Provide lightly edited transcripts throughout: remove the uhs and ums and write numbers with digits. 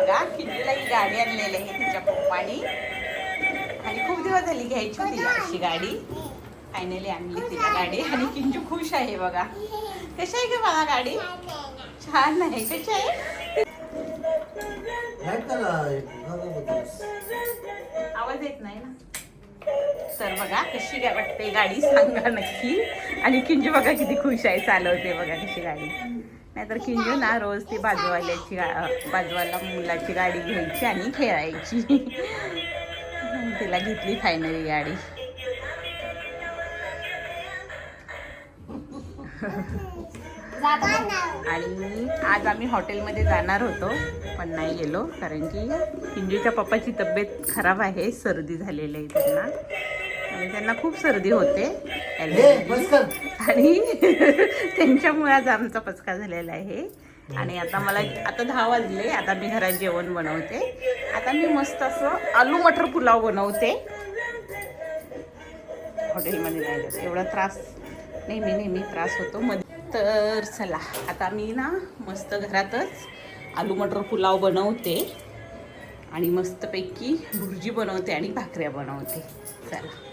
बघा किंजूला ही गाडी आणलेली आहे तिच्या पप्पानी आणि खूप दिवस झाली घ्यायची होती अशी गाडी. फायनली आणली तिला गाडी आणि किंजू खुश आहे बघा. कशी आहे ग मला गाडी? छान आहे. कशी आहे? आवाज येत नाही ना. तर बघा कशी काय वाटते गाडी सांगा नक्की. आणि किंजू बघा किती खुश आहे चालवते बघा कशी गाडी. नाहीतर किंजू ना रोज ती बाजूवाला मुलाची गाडी घ्यायची आणि खेळायची. तिला घेतली फायनली गाडी. आणि आज आम्ही हॉटेलमध्ये जाणार होतो पण नाही गेलो कारण की किंजूच्या पप्पाची तब्येत खराब आहे. सर्दी झालेली आहे त्यांना आणि त्यांना खूप सर्दी होते आणि त्यांच्यामुळे आज आमचा पचका झालेला आहे. आणि आता 10 वाजले. आता मी घरात जेवण बनवते. आता मी मस्त असं आलू मटर पुलाव बनवते. हॉटेलमध्ये जायला एवढा त्रास नेहमी त्रास होतो मध्ये. तर चला आता मी ना मस्त घरातच आलू मटर पुलाव बनवते आणि मस्तपैकी भुर्जी बनवते आणि भाकऱ्या बनवते. चला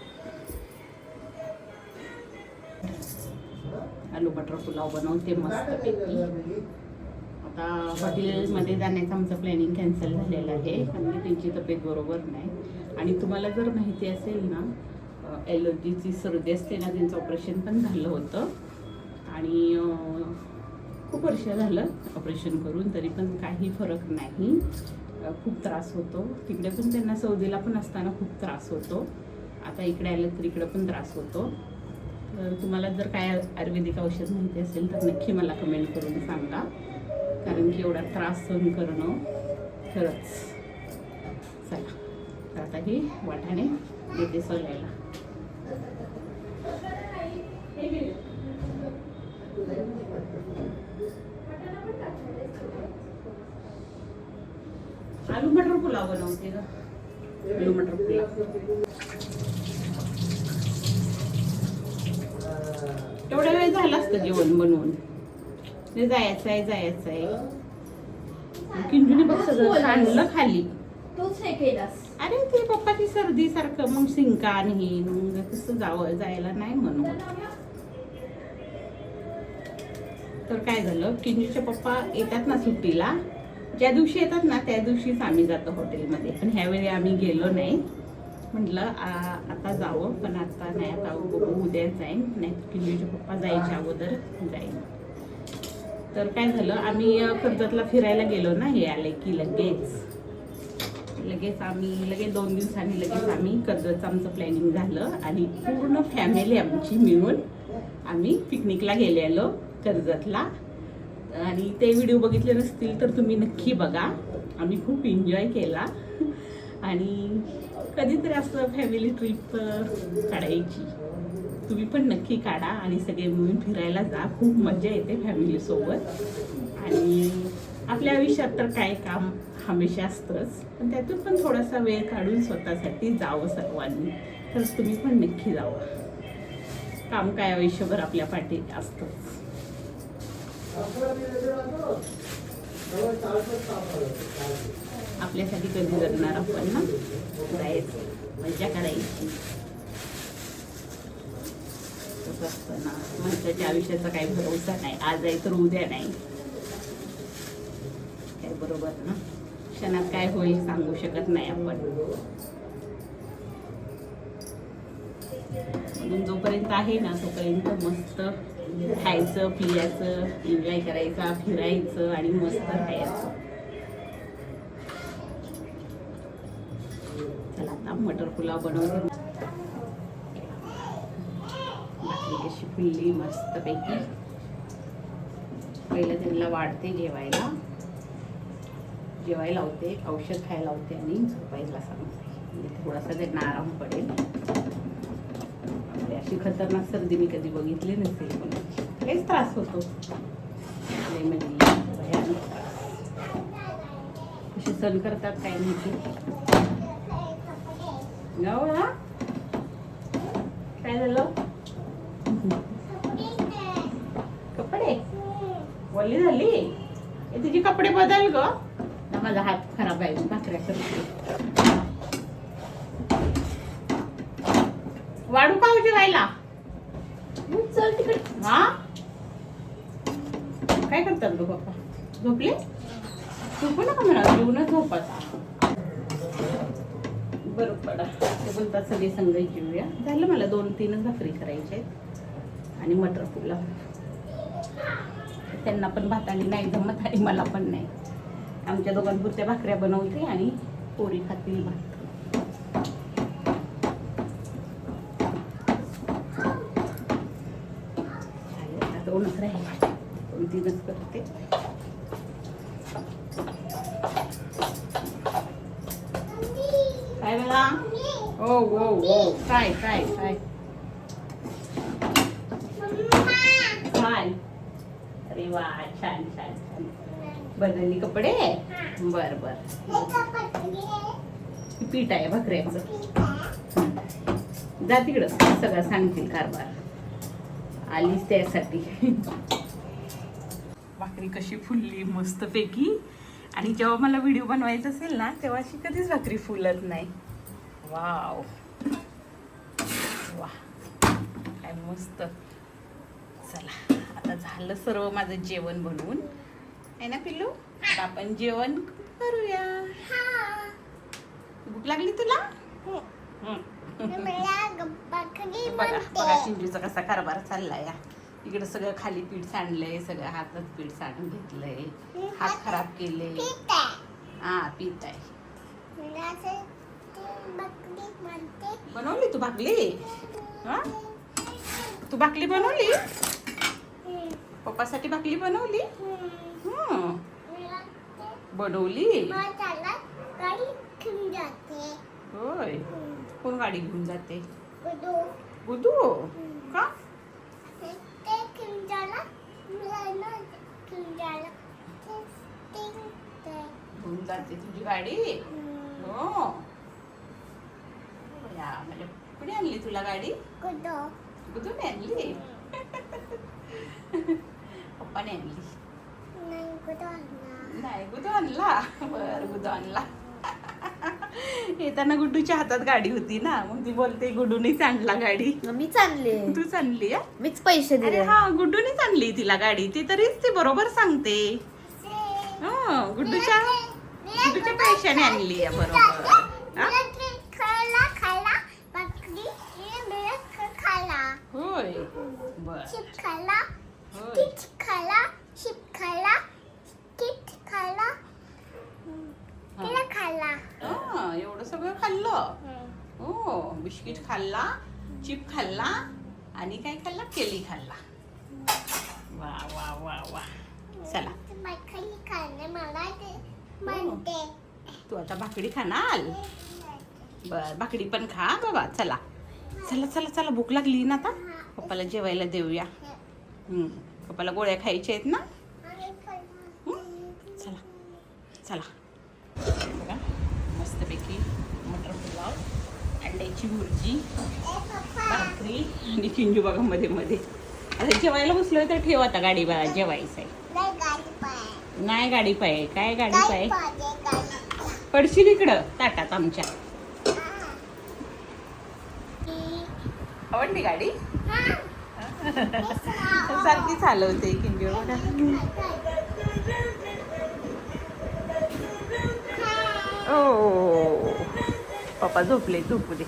आलू मटर पुलाव बनवते मस्तपैकी. आता हॉटेलमध्ये जाण्याचं आमचं प्लॅनिंग कॅन्सल झालेलं आहे कारण की त्यांची तब्येत बरोबर नाही. आणि तुम्हाला जर माहिती असेल ना ॲलर्जीची सर्दी असते ना त्यांचं ऑपरेशन पण झालं होतं आणि खूप वर्ष झालं ऑपरेशन करून तरी पण काही फरक नाही. खूप त्रास होतो. तिकडे पण त्यांना सौदीला पण असताना खूप त्रास होतो. आता इकडे आलं तर इकडे पण त्रास होतो. तर तुम्हाला जर काय आयुर्वेदिक औषध माहिती असेल तर नक्की मला कमेंट करून सांगा कारण की एवढा त्रास सहन करणं खरंच. चला तर आता ही वाटाणे देते सोलायला. आलू मटर पुलाव बनवते ग. आलू मटर पुलाव तेवढ्या वेळ झाला असतं जेवण बनवून. जायचं आहे किंजूने बघ सगळं आणलं खाली. तूच हे केलास. अरे ते पप्पाची सर्दी सारखं मग शिंका आणि मग कसं जायला नाही म्हणून. तर काय झालं किंजूचे पप्पा येतात ना सुट्टीला. ज्या दिवशी येतात ना त्या दिवशीच आम्ही जातो हॉटेलमध्ये. पण ह्यावेळी आम्ही गेलो नाही. म्हटलं आता जावं पण आता नाही. आता उद्या जाईन नाही किंजूचे पप्पा जायच्या अगोदर जाईन. तर काय झालं आम्ही कर्जतला फिरायला गेलो ना. हे आले की लगेच 2 दिवसांनी आम्ही कर्जतचं आमचं प्लॅनिंग झालं आणि पूर्ण फॅमिली आमची मिळून आम्ही पिकनिकला गेलेलो कर्जतला. आणि ते व्हिडिओ बघितले नसतील तर तुम्ही नक्की बघा. आम्ही खूप एन्जॉय केला आणि कधीतरी असं फॅमिली ट्रिप काढायची. तुम्ही पण नक्की काढा आणि सगळे मिळून फिरायला जा. खूप मजा येते फॅमिलीसोबत. आणि आपल्या आयुष्यात तर काय काम हमेशा असतंच पण त्यातून पण थोडासा वेळ काढून स्वतःसाठी जावं सर्वांनी. तर तुम्ही पण नक्की जावं. काम काय आयुष्यभर आपल्या पाठी असतंच. आपल्यासाठी कधी जगणार आपण ना. जायचं मजा करायची. तसं असतं ना माणसाच्या आयुष्याचा काही भरोसा नाही. आज आहे तर उद्या नाही. काय बरोबर ना. क्षणात काय होईल सांगू शकत नाही आपण. म्हणून जोपर्यंत आहे ना तोपर्यंत मस्त खायचं पियाचं एन्जॉय करायचा फिरायचं आणि मस्त राहायचं. चला आता मटर पुलाव बनवते. भाकरी कशी फुलली मस्तपैकी. पहिलं त्यांना वाढते जेवायला लावते. औषध खायला लावते आणि झोपायला सांगते. म्हणजे थोडासा त्यांना आराम पडेल. अशी खतरनाक सर्दी मी कधी बघितली नसेल. पण लयच त्रास होतो. म्हणजे भयानक त्रास. कशी सहन करतात काय माहिती. गावळा काय झालं. कपडे ओली झाली. तुझे कपडे बदल ग. माझा हात खराब आहे भाकऱ्या करते. वाढू का जेवायला? चल तिकडे. हा काय करतात ग पप्पा? झोपले? झोपू नका म्हणा, जेवूनच झोपाचा. बरं पडा ते बोलतात सगळे संघ जेवूया. झालं मला 2-3च भाकरी करायच्या आहेत आणि मटर पुलाव. त्यांना पण भाताने नाही जमत आणि मला पण नाही. आमच्या दोघांपुरत्या भाकऱ्या बनवते आणि पोरी खातील भात. दोनच राहिले, 2-3च करते. काय बघा? ओ ओ ओ काय काय काय काय? अरे वा, छान छान छान. बदलली कपडे? बर बर. पीठ आहे भाकऱ्याचं. जा तिकडं, सगळं सांगतील कारभार. आलीच त्यासाठी. भाकरी कशी फुलली मस्त पैकी. आणि जेव्हा मला व्हिडिओ बनवायचा असेल ना तेव्हा अशी कधीच भाकरी फुलत नाही. वाव वा, काय मस्त. चला आता झालं सर्व माझं जेवण बनवून, आहे ना पिल्लू? आता आपण जेवण करूया. भूक लागली तुला? बघा बघा चिंजूचा कसा कारभार चाललाय. इकडे सगळं खाली पीठ सांडलंय, सगळं हातात पीठ सांडून घेतलंय, हात खराब केले. हा पीठ आहे. बनवली तू भाकली? हा तू भाकली बनवली? पप्पासाठी भाकली बनवली? बनवली होय. कोण गाडी घेऊन जाते? गुदू. का घेऊन जाते तुझी गाडी? हो. म्हणजे कुठे आणली तुला गाडी? गुदूने आणली? पप्पाने आणली? नाही गुदू आणला. बर गुदू आणला. येताना गुड्डूच्या हातात गाडी होती ना, मग ती बोलते गुड्डूनीच आणला गाडी. मीच आणली. तूच आणली? मीच पैसे दिले. हा गुड्डूनीच आणली तिला गाडी. ती तरीच ती बरोबर सांगते. गुड्डूच्या पैशाने आणली आहे बरोबर. होय बर. एवढं सगळं खाल्लं. हो बिस्किट खाल्ला, चिप खाल्ला आणि काय खाल्ला? केली खाल्ला. वा वा वा वा. चला तू आता भाकरी खाणार? बर भाकरी पण खा बाबा. चला चला चला चला, भूक लागली ना आता. पप्पाला जेवायला देऊया. पप्पाला गोळ्या खायच्या आहेत ना. चला चला. बघा मस्तपैकी मटर पुलाव, अंड्याची भुर्जी, भाकरी आणि चिंजू बघा मध्ये मध्ये. आता जेवायला बसलोय तर ठेव आता गाडी बघा, जेवायचं आहे. नाही गाडी पाय. काय गाडी पाय? पडशील इकडं ताटात आमच्या. आवडली गाडी? सारखी चालवते किंजू बघा. ओ पप्पा झोपले, झोपू दे.